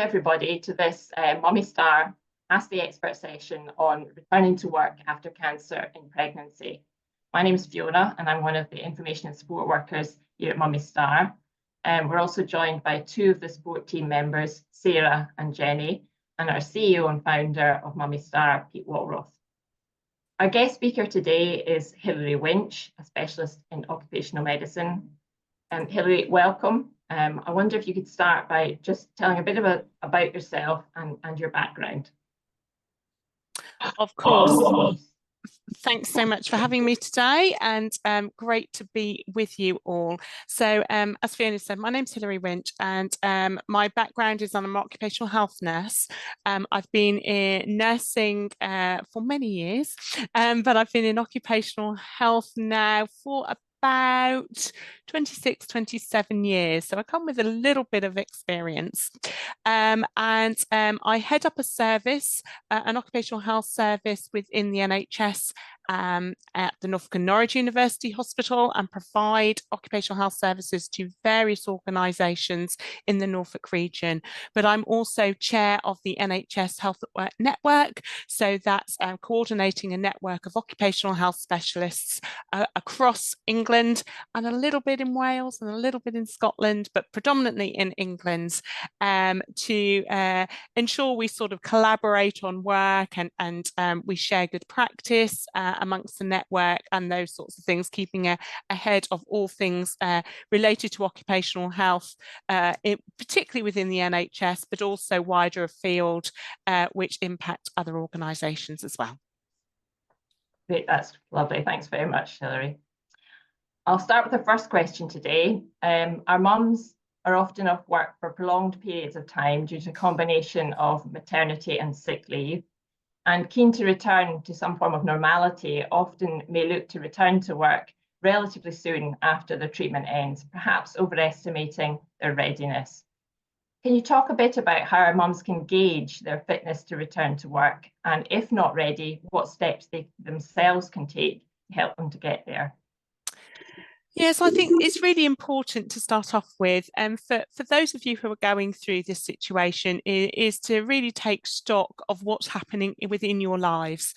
everybody to this Mummy Star Ask the Expert session on returning to work after cancer in pregnancy. My name is Fiona and I'm one of the information and support workers here at Mummy Star. We're also joined by two of the support team members, Sarah and Jenny, and our CEO and founder of Mummy Star, Pete Walroth. Our guest speaker today is Hilary Winch, a specialist in occupational medicine. Hilary, welcome. I wonder if you could start by just telling a bit about yourself and your background. Of course. Thanks so much for having me today, and great to be with you all. So as Fiona said, my name's Hilary Winch, and my background is I'm an occupational health nurse. I've been in nursing for many years, but I've been in occupational health now for about 26, 27 years. So I come with a little bit of experience. I head up a service, an occupational health service within the NHS at the Norfolk and Norwich University Hospital, and provide occupational health services to various organisations in the Norfolk region. But I'm also chair of the NHS Health at Work Network, so that's coordinating a network of occupational health specialists across England, and a little bit in Wales and a little bit in Scotland, but predominantly in England, to ensure we sort of collaborate on work and we share good practice amongst the network and those sorts of things, keeping ahead of all things related to occupational health, particularly within the NHS, but also wider afield, which impact other organisations as well. Great, that's lovely. Thanks very much, Hilary. I'll start with the first question today. Our mums are often off work for prolonged periods of time due to a combination of maternity and sick leave, and keen to return to some form of normality, often may look to return to work relatively soon after the treatment ends, perhaps overestimating their readiness. Can you talk a bit about how our mums can gauge their fitness to return to work, and if not ready, what steps they themselves can take to help them to get there? Yes, I think it's really important to start off with, and for those of you who are going through this situation, is to really take stock of what's happening within your lives.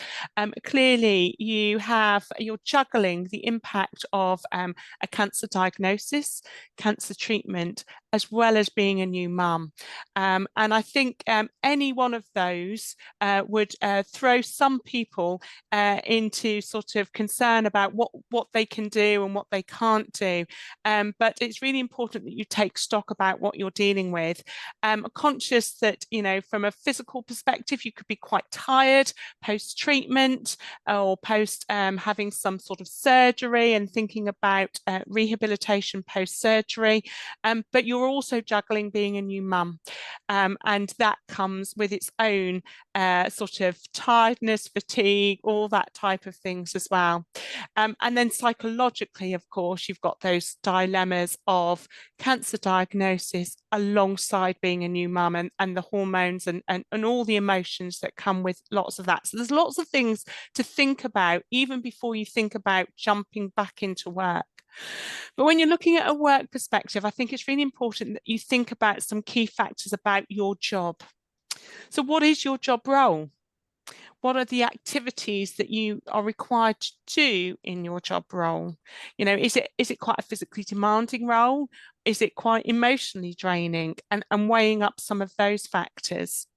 Clearly, you're juggling the impact of a cancer diagnosis, cancer treatment, as well as being a new mum. And I think any one of those would throw some people into sort of concern about what they can do and what they can't do. But it's really important that you take stock about what you're dealing with. Conscious that, you know, from a physical perspective, you could be quite tired post-treatment or post having some sort of surgery, and thinking about rehabilitation post-surgery. But you're also juggling being a new mum, and that comes with its own sort of tiredness, fatigue, all that type of things as well. And then psychologically, of course, you've got those dilemmas of cancer diagnosis alongside being a new mum, and the hormones and all the emotions that come with lots of that. So there's lots of things to think about even before you think about jumping back into work. But when you're looking at a work perspective, I think it's really important that you think about some key factors about your job. So what is your job role? What are the activities that you are required to do in your job role? You know, is it quite a physically demanding role? Is it quite emotionally draining? And weighing up some of those factors.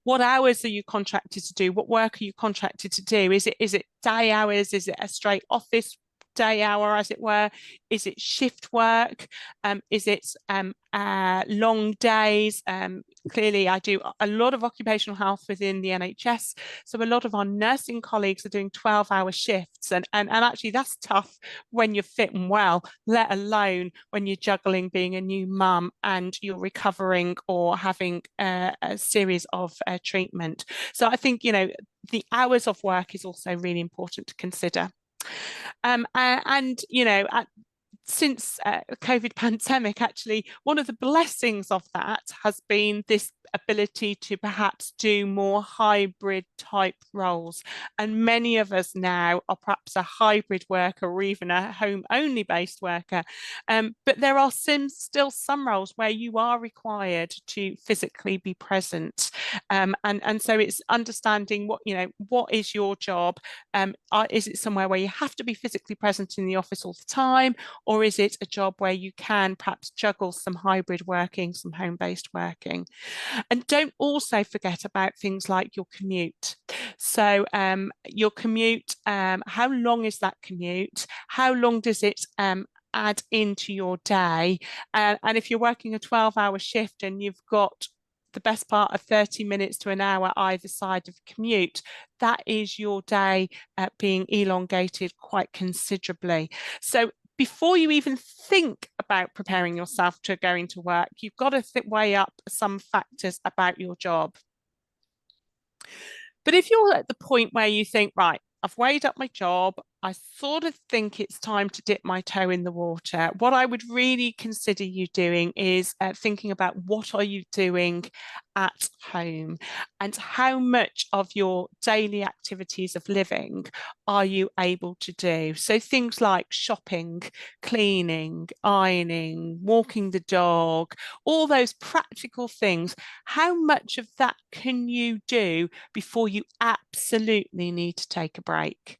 What hours are you contracted to do? What work are you contracted to do? Is it day hours? Is it a straight office day hour, as it were? Is it shift work? Is it long days? Clearly, I do a lot of occupational health within the NHS, so a lot of our nursing colleagues are doing 12-hour shifts, and actually that's tough when you're fit and well, let alone when you're juggling being a new mum and you're recovering or having a series of treatment. So I think, you know, the hours of work is also really important to consider. And you know, since COVID pandemic, actually, one of the blessings of that has been this ability to perhaps do more hybrid type roles. And many of us now are perhaps a hybrid worker or even a home only based worker. But there are still some roles where you are required to physically be present. And so it's understanding what is your job? Is it somewhere where you have to be physically present in the office all the time? Or is it a job where you can perhaps juggle some hybrid working, some home-based working? And don't also forget about things like your commute. So your commute, how long is that commute? How long does it add into your day? And if you're working a 12-hour shift and you've got the best part of 30 minutes to an hour either side of commute, that is your day being elongated quite considerably. So before you even think about preparing yourself to go into work, you've got to weigh up some factors about your job. But if you're at the point where you think, right, I've weighed up my job, I sort of think it's time to dip my toe in the water, what I would really consider you doing is thinking about what are you doing at home and how much of your daily activities of living are you able to do. So things like shopping, cleaning, ironing, walking the dog, all those practical things, how much of that can you do before you absolutely need to take a break?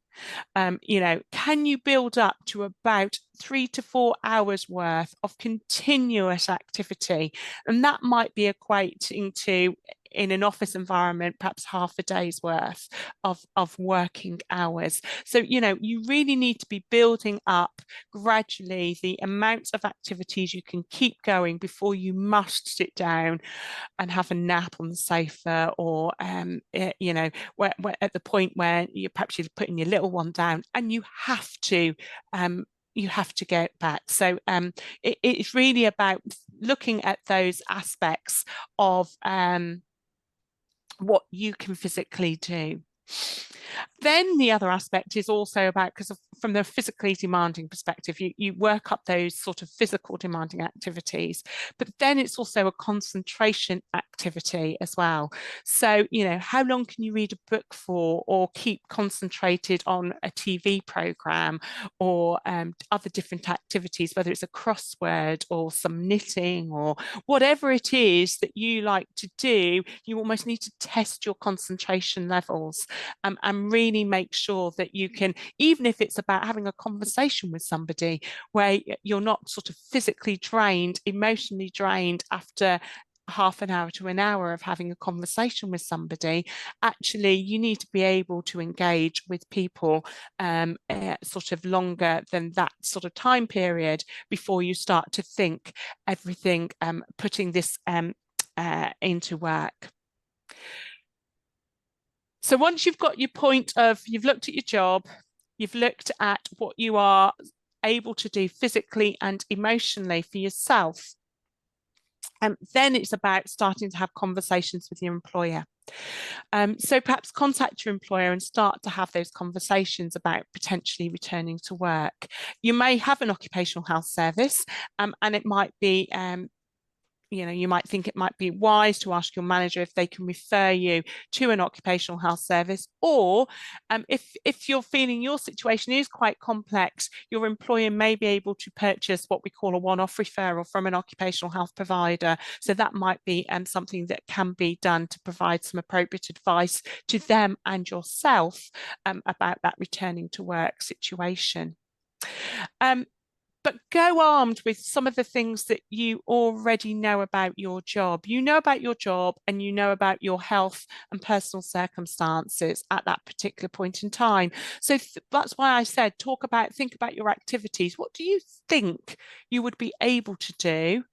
Can you build up to about 3 to 4 hours worth of continuous activity? And that might be equating to, in an office environment, perhaps half a day's worth of working hours. So, you really need to be building up gradually the amount of activities you can keep going before you must sit down and have a nap on the sofa, or where at the point where you're putting your little one down and you have to get back. So it's really about looking at those aspects of what you can physically do. Then the other aspect is also about, because from the physically demanding perspective, you work up those sort of physical demanding activities, but then it's also a concentration activity as well. So, how long can you read a book for, or keep concentrated on a TV program, or other different activities, whether it's a crossword or some knitting or whatever it is that you like to do. You almost need to test your concentration levels and really make sure that you can, even if it's about having a conversation with somebody where you're not sort of physically drained, emotionally drained after half an hour to an hour of having a conversation with somebody, actually you need to be able to engage with people sort of longer than that sort of time period before you start to think everything putting this into work. So once you've got your point of, you've looked at your job, you've looked at what you are able to do physically and emotionally for yourself, then it's about starting to have conversations with your employer. So perhaps contact your employer and start to have those conversations about potentially returning to work. You may have an occupational health service, and it might be you might think it might be wise to ask your manager if they can refer you to an occupational health service, or if you're feeling your situation is quite complex, your employer may be able to purchase what we call a one-off referral from an occupational health provider. So that might be something that can be done to provide some appropriate advice to them and yourself about that returning to work situation. But go armed with some of the things that you already know about your job. You know about your job and you know about your health and personal circumstances at that particular point in time. So that's why I said, think about your activities. What do you think you would be able to do?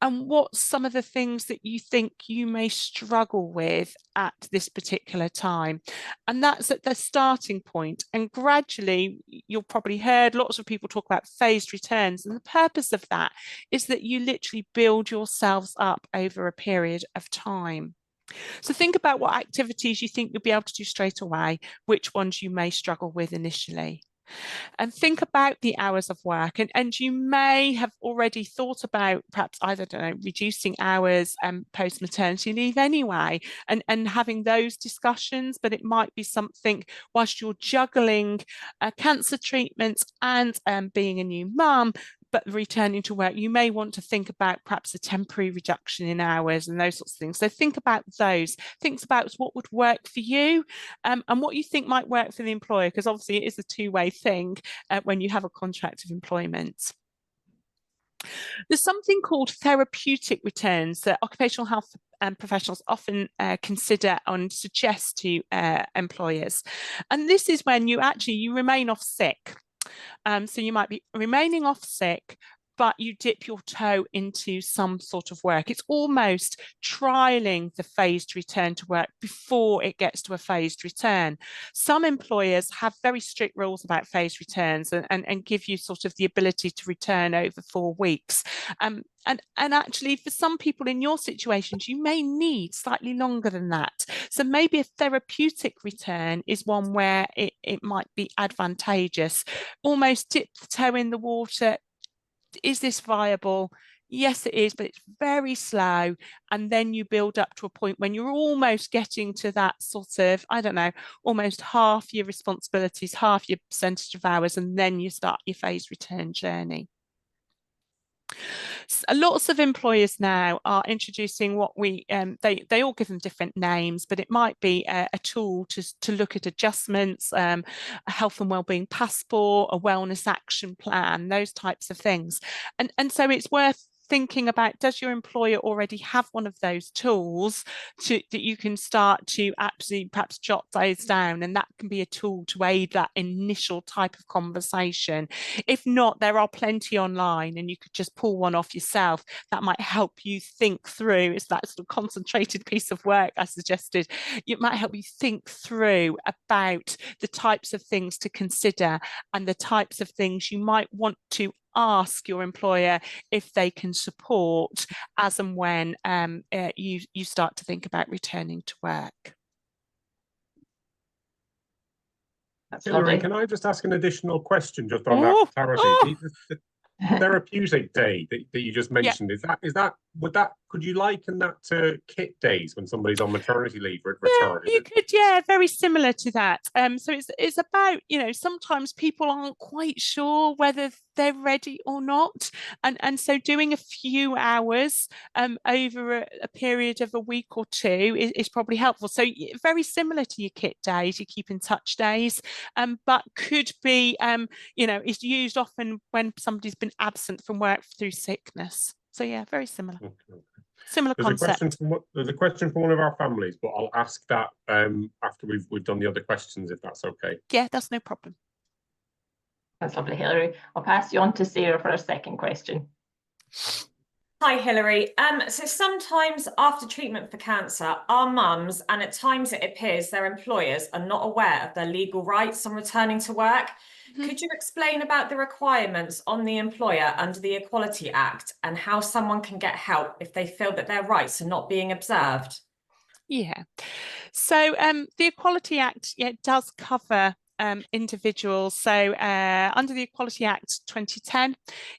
And what's some of the things that you think you may struggle with at this particular time? And that's at the starting point. And gradually, you'll probably heard lots of people talk about phased returns. And the purpose of that is that you literally build yourselves up over a period of time. So think about what activities you think you'll be able to do straight away, which ones you may struggle with initially. And think about the hours of work. And you may have already thought about perhaps either, I don't know, reducing hours post maternity leave anyway, and having those discussions. But it might be something whilst you're juggling cancer treatments and being a new mum, but returning to work, you may want to think about perhaps a temporary reduction in hours and those sorts of things. So think about those. Think about what would work for you and what you think might work for the employer, because obviously it is a two-way thing when you have a contract of employment. There's something called therapeutic returns that occupational health professionals often consider and suggest to employers. And this is when you remain off sick. So you might be remaining off sick, but you dip your toe into some sort of work. It's almost trialing the phased return to work before it gets to a phased return. Some employers have very strict rules about phased returns and give you sort of the ability to return over 4 weeks. And actually, for some people in your situations, you may need slightly longer than that. So maybe a therapeutic return is one where it might be advantageous. Almost dip the toe in the water. Is this viable? Yes, it is, but it's very slow. And then you build up to a point when you're almost getting to that sort of, I don't know, almost half your responsibilities, half your percentage of hours, and then you start your phased return journey. Lots of employers now are introducing what they all give them different names, but it might be a tool to look at adjustments, a health and wellbeing passport, a wellness action plan, those types of things. And so it's worth thinking about, does your employer already have one of those tools that you can start to actually perhaps jot those down, and that can be a tool to aid that initial type of conversation. If not, there are plenty online and you could just pull one off yourself. That might help you think through. It's that sort of concentrated piece of work I suggested. It might help you think through about the types of things to consider and the types of things you might want to ask your employer if they can support as and when you start to think about returning to work. That's Hilary, lovely. can I just ask an additional question just on that clarity? The therapeutic day that you just mentioned, could you liken that to kit days when somebody's on maternity leave or return? You could, very similar to that. So it's about, sometimes people aren't quite sure whether they're ready or not, and so doing a few hours over a period of a week or two is probably helpful. So very similar to your kit days, your keep in touch days, but could be is used often when somebody's been absent from work through sickness. So yeah, very similar. Okay. Similar concept. There's a question from one of our families, but I'll ask that after we've done the other questions, if that's okay. Yeah, that's no problem. That's lovely, Hilary. I'll pass you on to Sarah for a second question. Hi, Hilary. So sometimes after treatment for cancer, our mums, and at times it appears their employers, are not aware of their legal rights on returning to work. Mm-hmm. Could you explain about the requirements on the employer under the Equality Act and how someone can get help if they feel that their rights are not being observed? Yeah. So the Equality Act does cover individuals. So under the Equality Act 2010,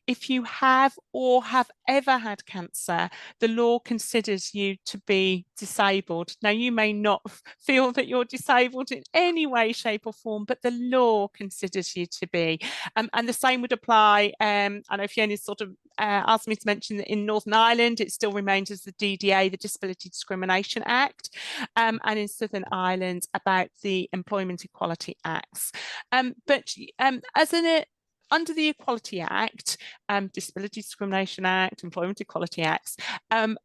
if you have or have ever had cancer, the law considers you to be disabled. Now, you may not feel that you're disabled in any way, shape or form, but the law considers you to be. And the same would apply. I know Fiona sort of asked me to mention that in Northern Ireland, it still remains as the DDA, the Disability Discrimination Act, and in Southern Ireland about the Employment Equality Acts. But under the Equality Act, Disability Discrimination Act, Employment Equality Acts,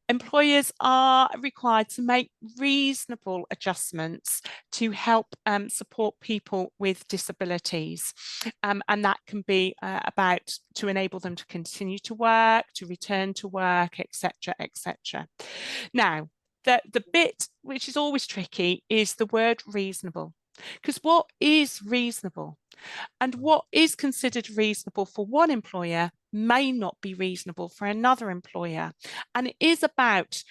employers are required to make reasonable adjustments to help support people with disabilities. And that can be about to enable them to continue to work, to return to work, etc., etc. Now, the bit which is always tricky is the word reasonable. Because what is reasonable and what is considered reasonable for one employer may not be reasonable for another employer. And it is about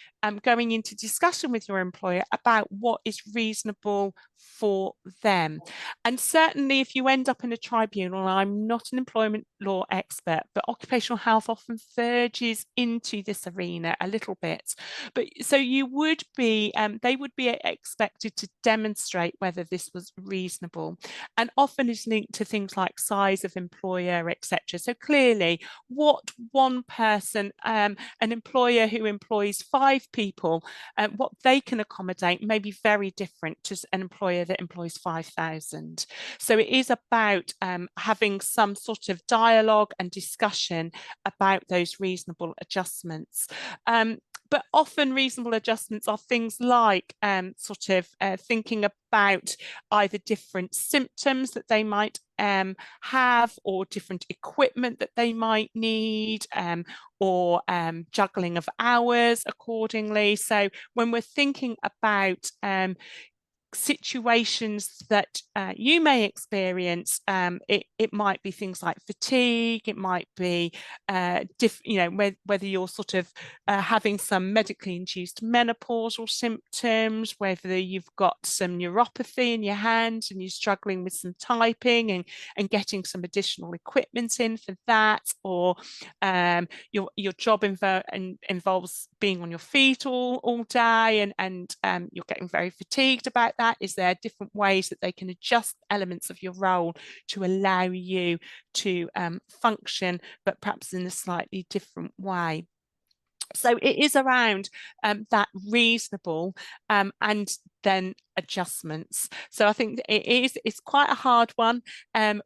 going into discussion with your employer about what is reasonable for them. And certainly if you end up in a tribunal, I'm not an employment law expert, but occupational health often verges into this arena a little bit. But so you would be, they would be expected to demonstrate whether this was reasonable, and often is linked to things like size of employer, etc. So clearly, what one person, an employer who employs 5 people, what they can accommodate may be very different to an employer that employs 5,000. So it is about having some sort of dialogue and discussion about those reasonable adjustments. But often reasonable adjustments are things like thinking about either different symptoms that they might have, or different equipment that they might need, or juggling of hours accordingly. So when we're thinking about situations that you may experience, it might be things like fatigue, it might be whether you're sort of having some medically induced menopausal symptoms, whether you've got some neuropathy in your hands and you're struggling with some typing and getting some additional equipment in for that, or your job involves being on your feet all day and you're getting very fatigued about that. Is there different ways that they can adjust elements of your role to allow you to function, but perhaps in a slightly different way? So it is around that reasonable and then adjustments. So I think it's quite a hard one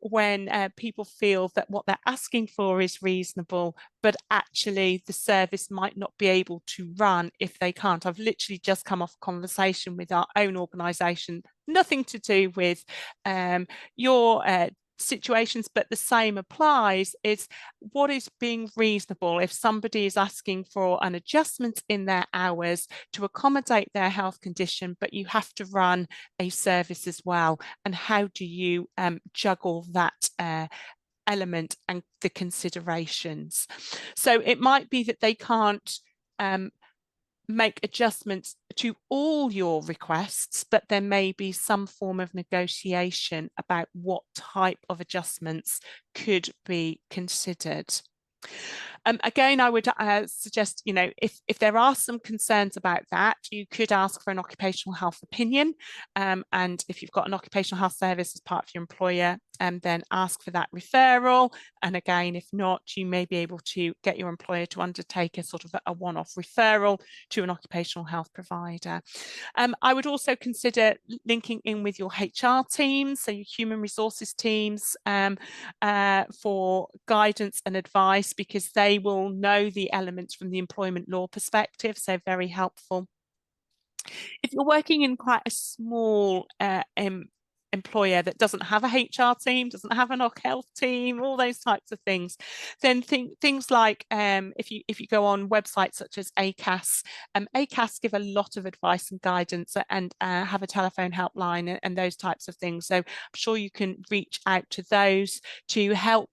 when people feel that what they're asking for is reasonable, but actually the service might not be able to run if they can't. I've literally just come off a conversation with our own organisation, nothing to do with your situations, but the same applies. Is what is being reasonable if somebody is asking for an adjustment in their hours to accommodate their health condition, but you have to run a service as well, and how do you juggle that element and the considerations? So it might be that they can't make adjustments to all your requests, but there may be some form of negotiation about what type of adjustments could be considered. Again, I would suggest, if there are some concerns about that, you could ask for an occupational health opinion. And if you've got an occupational health service as part of your employer, then ask for that referral. And again, if not, you may be able to get your employer to undertake a sort of a one-off referral to an occupational health provider. I would also consider linking in with your HR teams, so your human resources teams, for guidance and advice, because they will know the elements from the employment law perspective, so very helpful. If you're working in quite a small employer that doesn't have a HR team, doesn't have an Occ Health team, all those types of things, then things like if you go on websites such as ACAS, ACAS give a lot of advice and guidance and have a telephone helpline and those types of things. So I'm sure you can reach out to those to help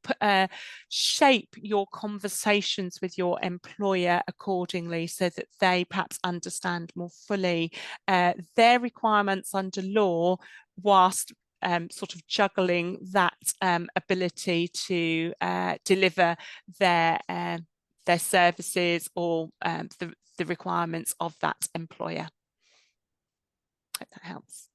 shape your conversations with your employer accordingly, so that they perhaps understand more fully their requirements under law, whilst sort of juggling that ability to deliver their services or the requirements of that employer. Hope that helps.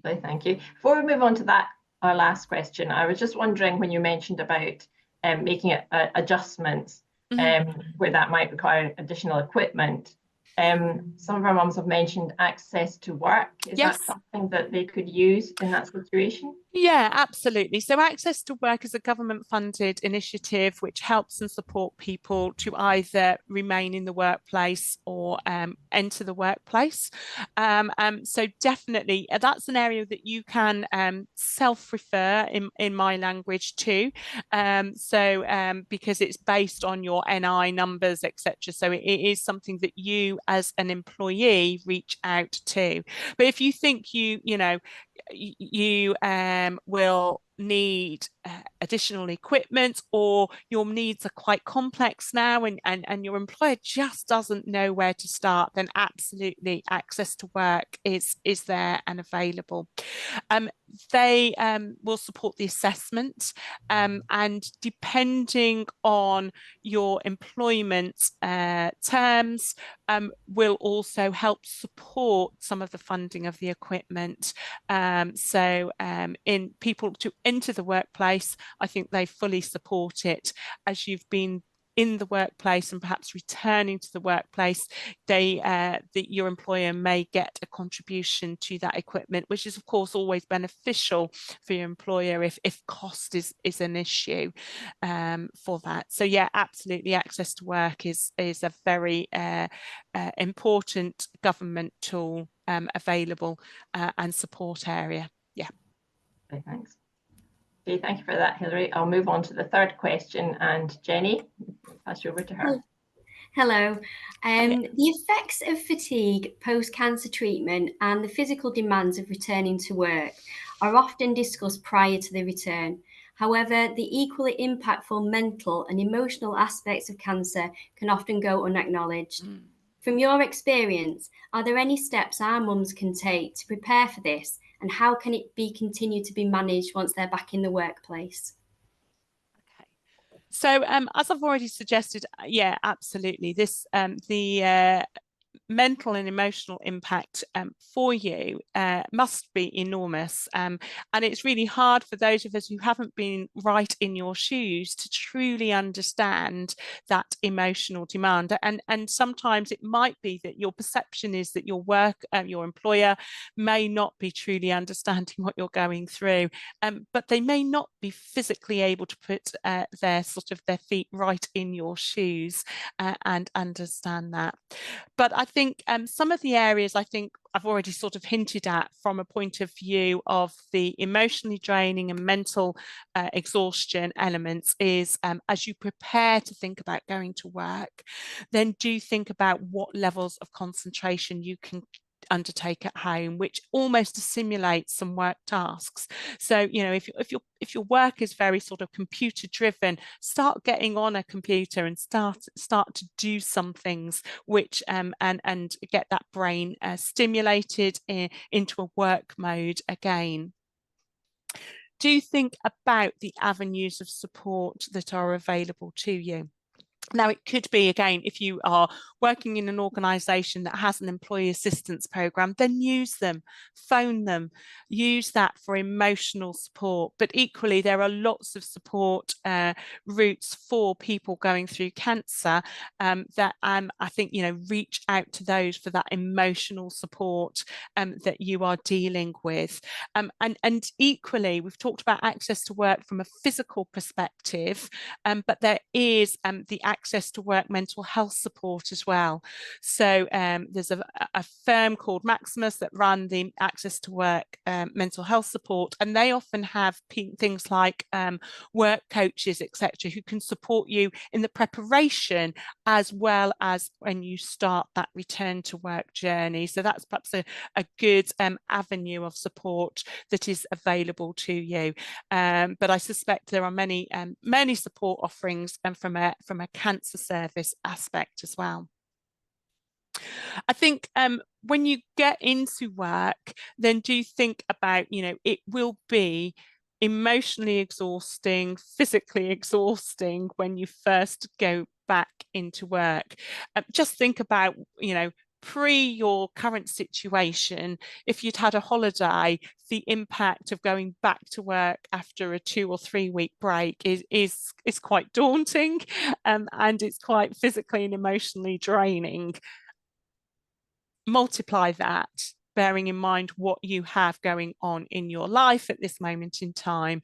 Okay, thank you. Before we move on to that, our last question, I was just wondering, when you mentioned about making adjustments where that might require additional equipment, some of our mums have mentioned access to work. Is that something that they could use in that situation? Yeah, absolutely. So Access to Work is a government-funded initiative which helps and support people to either remain in the workplace or enter the workplace. So definitely, that's an area that you can self-refer in my language to. Because it's based on your NI numbers, etc. So it is something that you, as an employee, reach out to. But if you think you will need additional equipment, or your needs are quite complex now and your employer just doesn't know where to start, then absolutely access to work is there and available. They will support the assessment, and depending on your employment terms, will also help support some of the funding of the equipment. So in people to enter the workplace, I think they fully support it. As you've been in the workplace and perhaps returning to the workplace, your employer may get a contribution to that equipment, which is of course always beneficial for your employer if cost is an issue for that. So yeah, absolutely, access to work is a very important government tool available and support area. Yeah. Okay, thanks. Okay, thank you for that, Hilary. I'll move on to the third question, and Jenny, I'll pass you over to her. Hello. Okay. The effects of fatigue post-cancer treatment and the physical demands of returning to work are often discussed prior to the return. However, the equally impactful mental and emotional aspects of cancer can often go unacknowledged. From your experience, are there any steps our mums can take to prepare for this, and how can it be continued to be managed once they're back in the workplace? Okay. So as I've already suggested, yeah, absolutely. The mental and emotional impact for you must be enormous, and it's really hard for those of us who haven't been right in your shoes to truly understand that emotional demand. And sometimes it might be that your perception is that your employer may not be truly understanding what you're going through, but they may not be physically able to put their feet right in your shoes and understand that. But I think some of the areas I think I've already sort of hinted at from a point of view of the emotionally draining and mental exhaustion elements is as you prepare to think about going to work, then do think about what levels of concentration you can undertake at home, which almost simulates some work tasks. So, you know, if your work is very sort of computer driven, start getting on a computer and start to do some things which and get that brain stimulated into a work mode again. Do think about the avenues of support that are available to you. Now, it could be, again, if you are working in an organisation that has an employee assistance programme, then use them, phone them, use that for emotional support. But equally, there are lots of support routes for people going through cancer that I think, you know, reach out to those for that emotional support that you are dealing with. And equally, we've talked about access to work from a physical perspective, but there is the access to work mental health support as well. So there's a firm called Maximus that run the access to work mental health support, and they often have things like work coaches, etc., who can support you in the preparation as well as when you start that return to work journey. So that's perhaps a good avenue of support that is available to you. But I suspect there are many support offerings from a cancer service aspect as well. I think when you get into work, then do think about, you know, it will be emotionally exhausting, physically exhausting when you first go back into work. Just think about, you know, pre your current situation, if you'd had a holiday, the impact of going back to work after a 2 or 3 week break is quite daunting, and it's quite physically and emotionally draining. Multiply that, bearing in mind what you have going on in your life at this moment in time,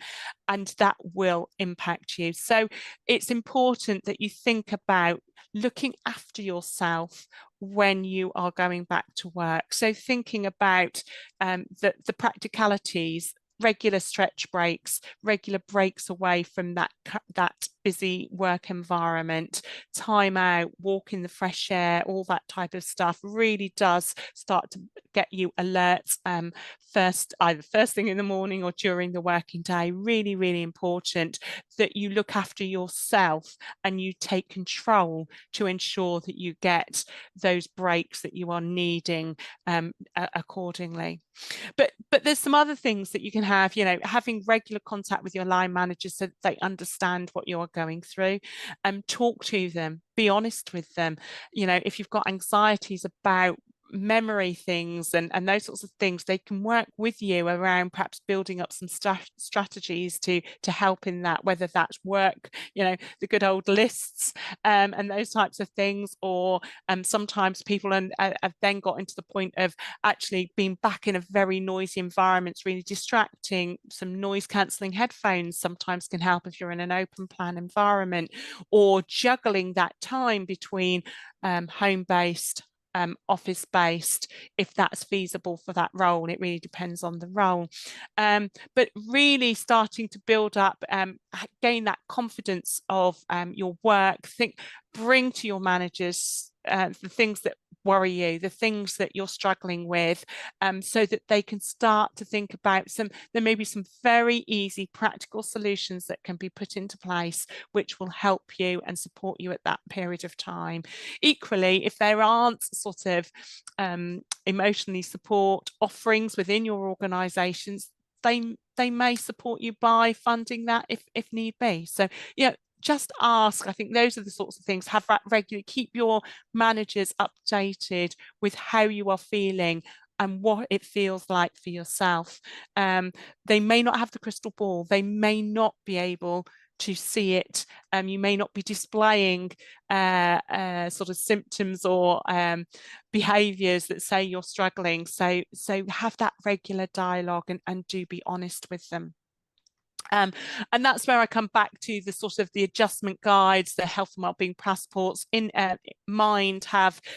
and that will impact you. So it's important that you think about looking after yourself when you are going back to work. So thinking about the practicalities regular stretch breaks, regular breaks away from that busy work environment, time out, walk in the fresh air, all that type of stuff really does start to get you alert, either first thing in the morning or during the working day. Really, really important that you look after yourself and you take control to ensure that you get those breaks that you are needing accordingly. But there's some other things that you can have, you know, having regular contact with your line managers so that they understand what you're going through, and talk to them, be honest with them. You know, if you've got anxieties about memory things and those sorts of things, they can work with you around perhaps building up some strategies to help in that, whether that's work, you know, the good old lists and those types of things, or sometimes people have then got into the point of actually being back in a very noisy environment. It's really distracting. Some noise cancelling headphones sometimes can help if you're in an open plan environment, or juggling that time between home-based, office-based, if that's feasible for that role. It really depends on the role, but really starting to build up, gain that confidence of your work. Bring to your managers the things that worry you, the things that you're struggling with, so that they can start to think about there may be some very easy practical solutions that can be put into place which will help you and support you at that period of time. Equally, if there aren't sort of emotionally support offerings within your organisations, they may support you by funding that if need be. So yeah, just ask. I think those are the sorts of things. Have that regularly. Keep your managers updated with how you are feeling and what it feels like for yourself. They may not have the crystal ball. They may not be able to see it. You may not be displaying sort of symptoms or behaviours that say you're struggling. So have that regular dialogue and do be honest with them. And that's where I come back to the sort of the adjustment guides, the health and wellbeing passports. In Mind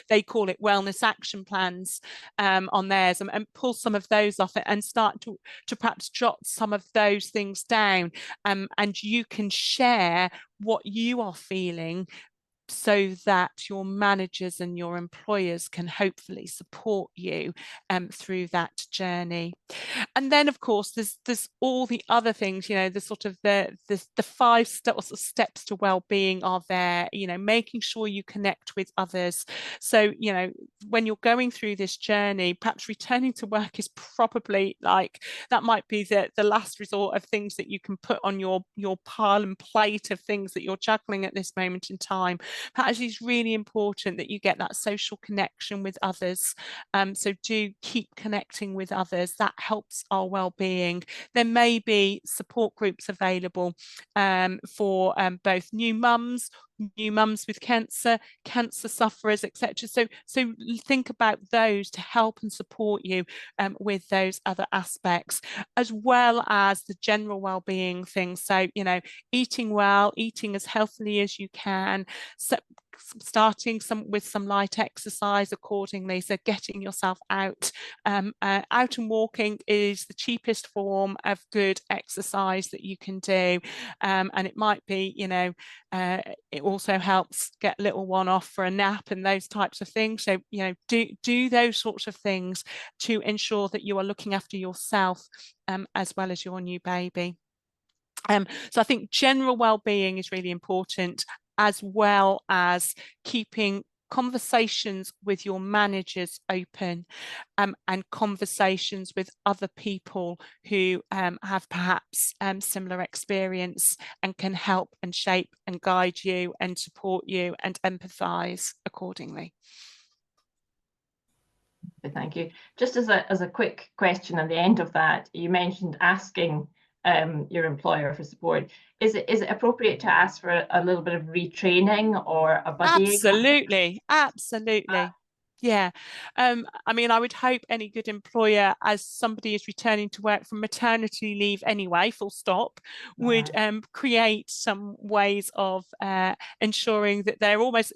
they call it wellness action plans on theirs, and pull some of those off it and start to perhaps jot some of those things down, and you can share what you are feeling, so that your managers and your employers can hopefully support you through that journey. And then of course there's all the other things, you know, the sort of the 5 steps to well-being are there, you know, making sure you connect with others. So, you know, when you're going through this journey, perhaps returning to work is probably like, that might be the last resort of things that you can put on your pile and plate of things that you're juggling at this moment in time. But actually it's really important that you get that social connection with others. So do keep connecting with others. That helps our well-being. There may be support groups available for both new mums with cancer sufferers, etc. So think about those to help and support you with those other aspects, as well as the general well-being things. So, you know, eating well, eating as healthily as you can, so starting with some light exercise accordingly. So getting yourself out and walking is the cheapest form of good exercise that you can do, and it might be, you know, it also helps get little one off for a nap and those types of things. So, you know, do those sorts of things to ensure that you are looking after yourself as well as your new baby. So I think general well-being is really important, as well as keeping conversations with your managers open, and conversations with other people who have perhaps similar experience and can help and shape and guide you and support you and empathise accordingly. Thank you. Just as a quick question at the end of that, you mentioned asking your employer for support. Is it appropriate to ask for a little bit of retraining or a buddy? Absolutely. Yeah, I mean, I would hope any good employer, as somebody is returning to work from maternity leave anyway, full stop, would create some ways of ensuring that they're almost,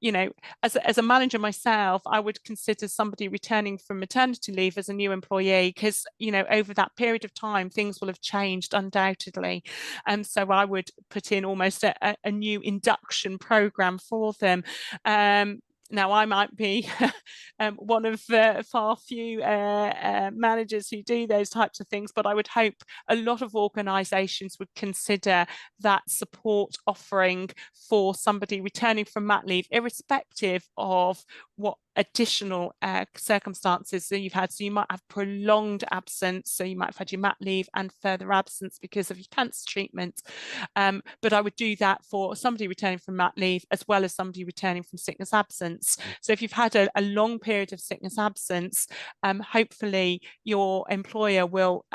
you know, as a manager myself, I would consider somebody returning from maternity leave as a new employee, because, you know, over that period of time, things will have changed undoubtedly. And so I would put in almost a new induction program for them. Now, I might be one of far few managers who do those types of things, but I would hope a lot of organisations would consider that support offering for somebody returning from mat leave, irrespective of what additional circumstances that you've had. So you might have prolonged absence, so you might have had your mat leave and further absence because of your cancer treatment. But I would do that for somebody returning from mat leave as well as somebody returning from sickness absence. So if you've had a long period of sickness absence, hopefully your employer will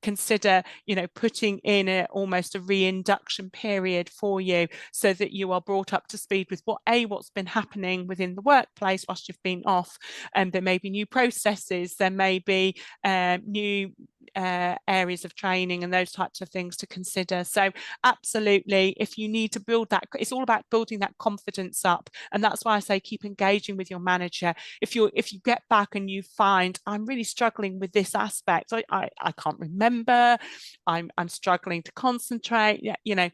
consider, you know, putting in almost a reinduction period for you, so that you are brought up to speed with what's been happening within the workplace whilst you've been off. And there may be new processes, there may be new areas of training and those types of things to consider. So absolutely, if you need to build that, it's all about building that confidence up. And that's why I say keep engaging with your manager. If you get back and you find, I'm really struggling with this aspect, I can't remember, I'm struggling to concentrate, you know,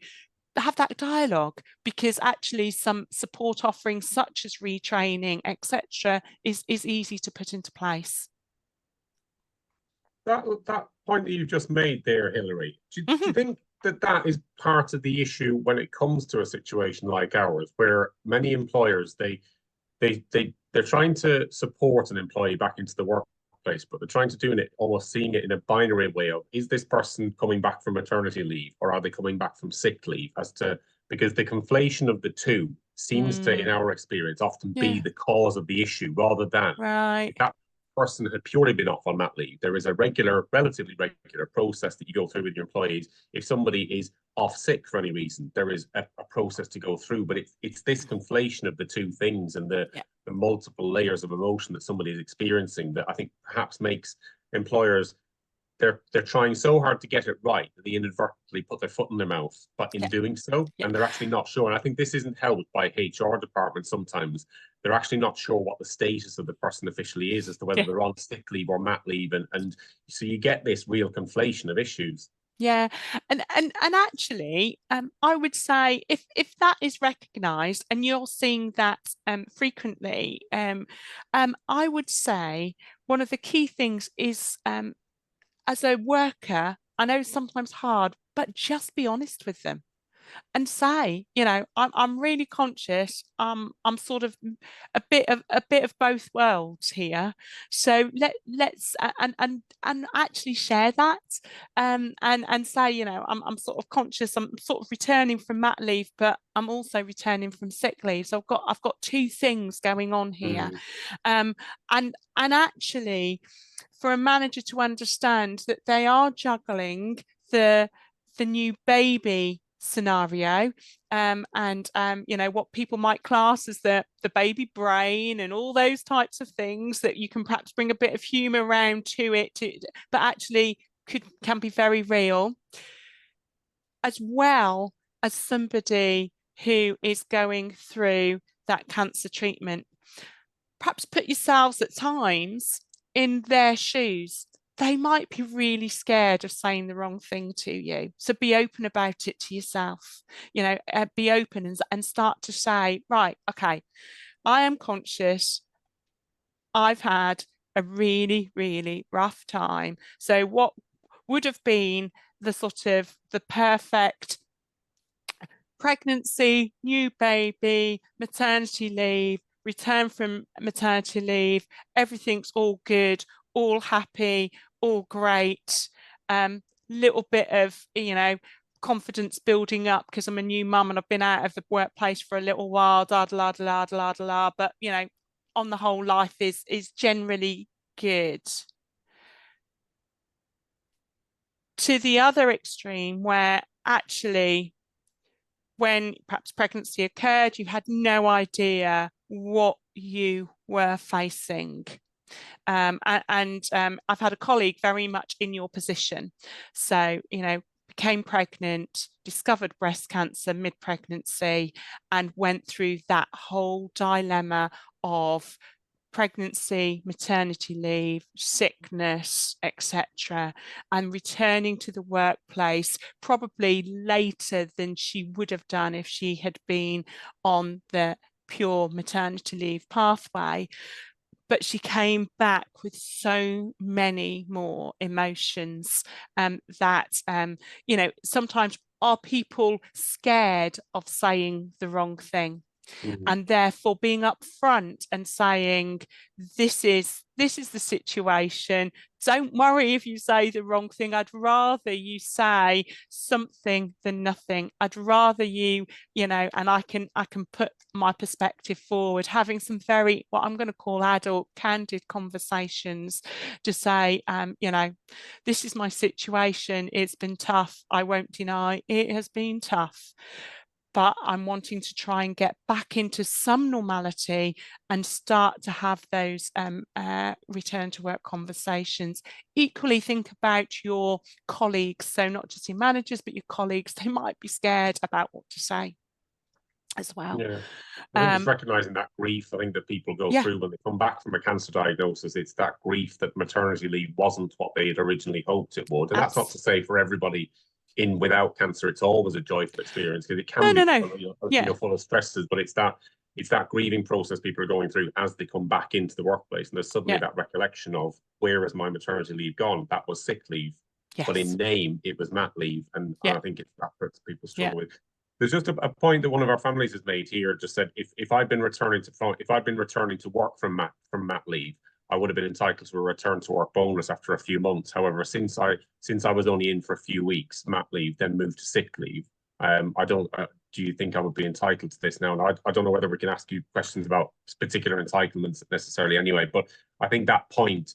have that dialogue, because actually some support offerings such as retraining, etc., is easy to put into place. That point that you just made there, Hilary, do you think that is part of the issue when it comes to a situation like ours, where many employers they're trying to support an employee back into the workplace, but they're trying to do it, almost seeing it in a binary way of, is this person coming back from maternity leave or are they coming back from sick leave? Because the conflation of the two seems to, in our experience, often be the cause of the issue, rather than that person had purely been off on mat leave. There is a relatively regular process that you go through with your employees. If somebody is off sick for any reason, there is a process to go through. But it's this conflation of the two things and the multiple layers of emotion that somebody is experiencing that I think perhaps makes employers, they're trying so hard to get it right that they inadvertently put their foot in their mouth, but in doing so, and they're actually not sure. And I think this isn't helped by HR departments sometimes. They're actually not sure what the status of the person officially is as to whether they're on sick leave or mat leave. And so you get this real conflation of issues. Yeah, and actually, I would say if that is recognised and you're seeing that frequently, I would say one of the key things is, as a worker, I know it's sometimes hard, but just be honest with them and say, you know, I'm really conscious. I'm sort of a bit of both worlds here. So let's actually share that, and say, you know, I'm sort of conscious. I'm sort of returning from mat leave, but I'm also returning from sick leave. So I've got two things going on here, and actually, for a manager to understand that they are juggling the new baby scenario, and you know, what people might class as the baby brain and all those types of things that you can perhaps bring a bit of humor around to it, but actually can be very real, as well as somebody who is going through that cancer treatment. Perhaps put yourselves at times in their shoes. They might be really scared of saying the wrong thing to you. So be open about it to yourself. You know, be open and start to say, right, okay, I am conscious. I've had a really, really rough time. So what would have been the sort of the perfect pregnancy, new baby, maternity leave, return from maternity leave, everything's all good, all happy, all great. Little bit of, you know, confidence building up because I'm a new mum and I've been out of the workplace for a little while, da da da da da da. But you know, on the whole, life is generally good. To the other extreme, where actually, when perhaps pregnancy occurred, you had no idea what you were facing. And I've had a colleague very much in your position. So, you know, became pregnant, discovered breast cancer mid-pregnancy, and went through that whole dilemma of pregnancy, maternity leave, sickness, etc., and returning to the workplace probably later than she would have done if she had been on the pure maternity leave pathway. But she came back with so many more emotions that, you know, sometimes are people scared of saying the wrong thing? And therefore being upfront and saying, this is the situation. Don't worry if you say the wrong thing. I'd rather you say something than nothing. I'd rather you, you know, and I can put my perspective forward, having some very, what I'm going to call adult, candid conversations to say, you know, this is my situation. It's been tough. I won't deny it has been tough, but I'm wanting to try and get back into some normality and start to have those return to work conversations. Equally, think about your colleagues. So not just your managers, but your colleagues. They might be scared about what to say as well. Yeah, I think just recognising that grief, I think that people go through when they come back from a cancer diagnosis, it's that grief that maternity leave wasn't what they had originally hoped it would. And that's not to say for everybody in without cancer it's always a joyful experience, because it can be full of stresses, but it's that grieving process people are going through as they come back into the workplace, and there's suddenly that recollection of, where has my maternity leave gone? That was sick leave, but in name it was mat leave, and I think it's that that people struggle with. There's just a point that one of our families has made here, just said, if I'd been returning to work from mat leave, I would have been entitled to a return to work bonus after a few months. However, since I was only in for a few weeks mat leave, then moved to sick leave, I don't. Do you think I would be entitled to this now? And I don't know whether we can ask you questions about particular entitlements necessarily anyway, but I think that point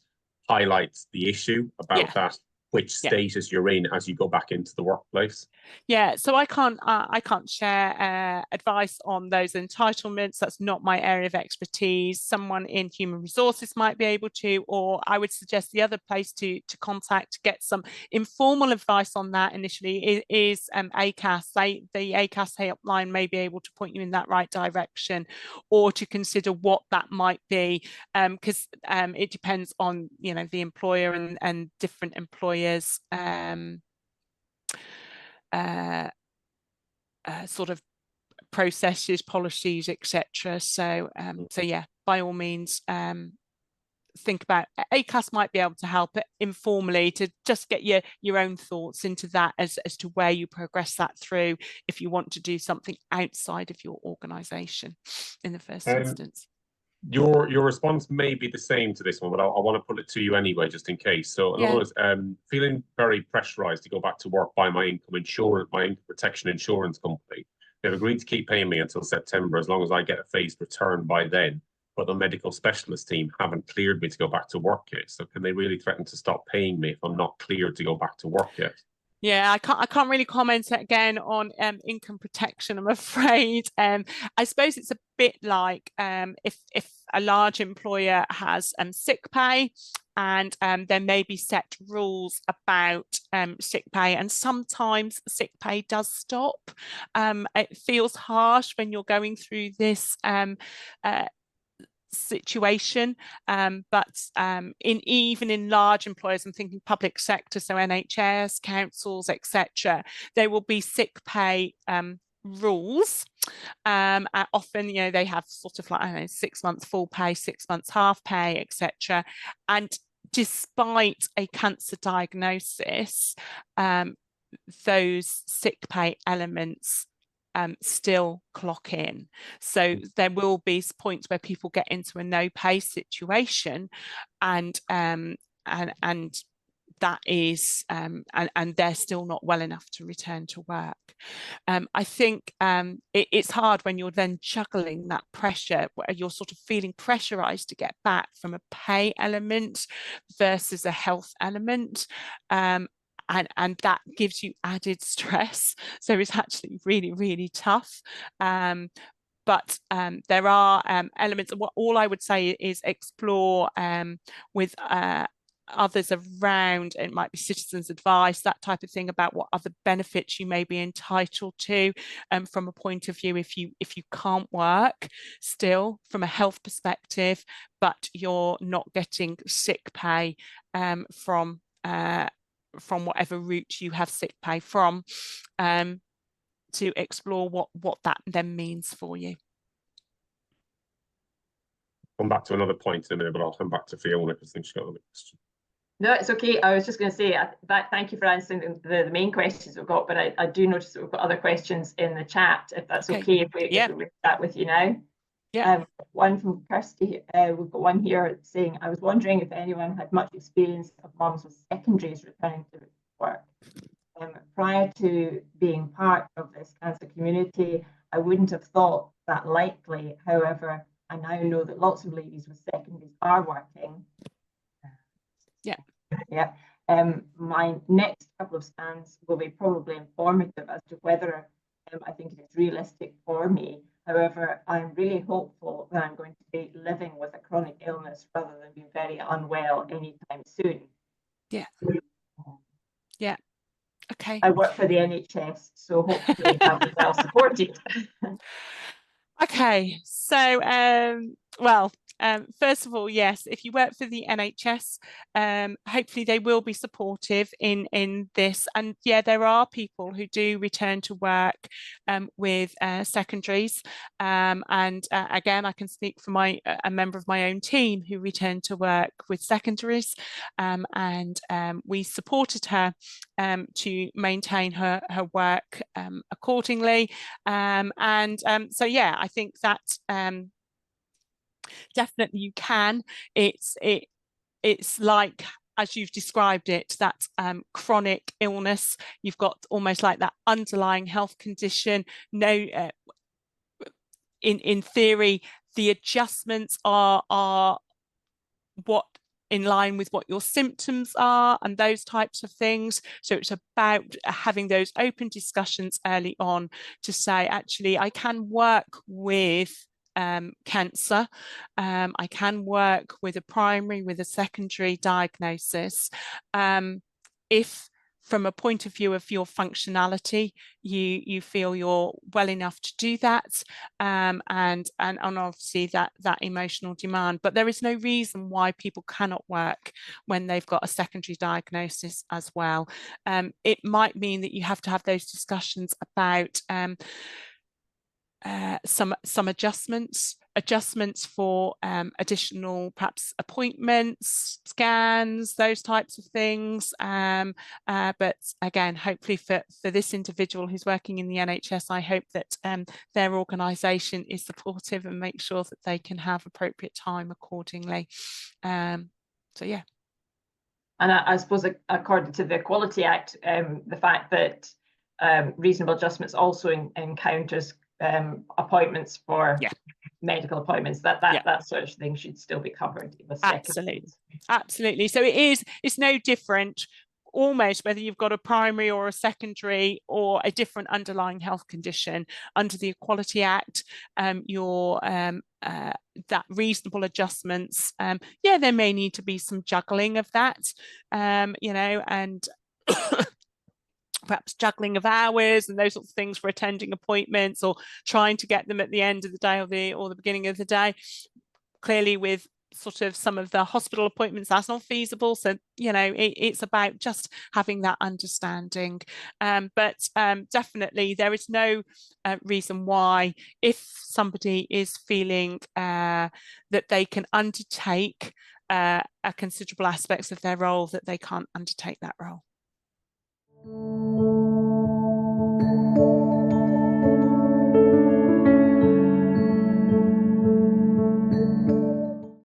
highlights the issue about that, which status you're in as you go back into the workplace. Yeah, so I can't share advice on those entitlements. That's not my area of expertise. Someone in human resources might be able to, or I would suggest the other place to contact to get some informal advice on that initially is ACAS. The ACAS helpline may be able to point you in that right direction, or to consider what that might be, because it depends on, you know, the employer and different employers. Sort of processes, policies, etc. So yeah, by all means, think about ACAS might be able to help it informally to just get your own thoughts into that as to where you progress that through if you want to do something outside of your organisation in the first instance. Your response may be the same to this one, but I want to put it to you anyway, just in case. So, in other words, feeling very pressurised to go back to work by my income protection insurance company. They've agreed to keep paying me until September as long as I get a phased return by then. But the medical specialist team haven't cleared me to go back to work yet. So, can they really threaten to stop paying me if I'm not cleared to go back to work yet? Yeah, I can't really comment again on income protection, I'm afraid. I suppose it's a bit like if a large employer has sick pay, and there may be set rules about sick pay, and sometimes sick pay does stop. It feels harsh when you're going through this situation, but even in large employers, I'm thinking public sector, so NHS, councils, etc., there will be sick pay rules. Often, you know, they have sort of like, I don't know, 6 months full pay, 6 months half pay, etc. And despite a cancer diagnosis, those sick pay elements still clock in. So there will be points where people get into a no pay situation, and that is and they're still not well enough to return to work. I think it's hard when you're then juggling that pressure, where you're sort of feeling pressurized to get back from a pay element versus a health element. And that gives you added stress. So it's actually really, really tough. but there are elements of what all I would say is explore with others around. It might be citizens' advice, that type of thing, about what other benefits you may be entitled to from a point of view if you can't work still from a health perspective, but you're not getting sick pay from whatever route you have sick pay from, to explore what that then means for you. Come back to another point in a minute, but I'll come back to Fiona because I think she's got another question. No, it's okay. I was just going to say that thank you for answering the main questions we've got, but I do notice that we've got other questions in the chat, if that's okay, if we chat with you now. Yeah. One from Kirsty, we've got one here saying, I was wondering if anyone had much experience of mums with secondaries returning to work. Prior to being part of this cancer community, I wouldn't have thought that likely. However, I now know that lots of ladies with secondaries are working. Yeah. Yeah. My next couple of scans will be probably informative as to whether I think it is realistic for me. However, I'm really hopeful that I'm going to be living with a chronic illness rather than being very unwell anytime soon. Yeah. Yeah. Okay. I work for the NHS, so hopefully I'll be well supported. Okay, so well, first of all, yes, if you work for the NHS, hopefully they will be supportive in this. And yeah, there are people who do return to work with secondaries. And again, I can speak for a member of my own team who returned to work with secondaries, and we supported her to maintain her work accordingly. So yeah, I think that definitely you can. It's like, as you've described it, that chronic illness. You've got almost like that underlying health condition. No, in theory, the adjustments are what in line with what your symptoms are and those types of things. So it's about having those open discussions early on to say, actually, I can work with cancer. I can work with a primary, with a secondary diagnosis. If from a point of view of your functionality, you feel you're well enough to do that, and obviously that emotional demand. But there is no reason why people cannot work when they've got a secondary diagnosis as well. It might mean that you have to have those discussions about some adjustments for additional perhaps appointments, scans, those types of things. But again, hopefully for this individual who's working in the NHS, I hope that their organisation is supportive and make sure that they can have appropriate time accordingly. So yeah. And I suppose according to the Equality Act, the fact that reasonable adjustments also encounters appointments for medical appointments, that sort of thing should still be covered with absolutely. So it's no different almost whether you've got a primary or a secondary or a different underlying health condition. Under the Equality Act, your that reasonable adjustments, there may need to be some juggling of that, and perhaps juggling of hours and those sorts of things for attending appointments, or trying to get them at the end of the day or the beginning of the day. Clearly, with sort of some of the hospital appointments, that's not feasible. So, it's about just having that understanding. But definitely there is no reason why, if somebody is feeling that they can undertake a considerable aspects of their role, that they can't undertake that role.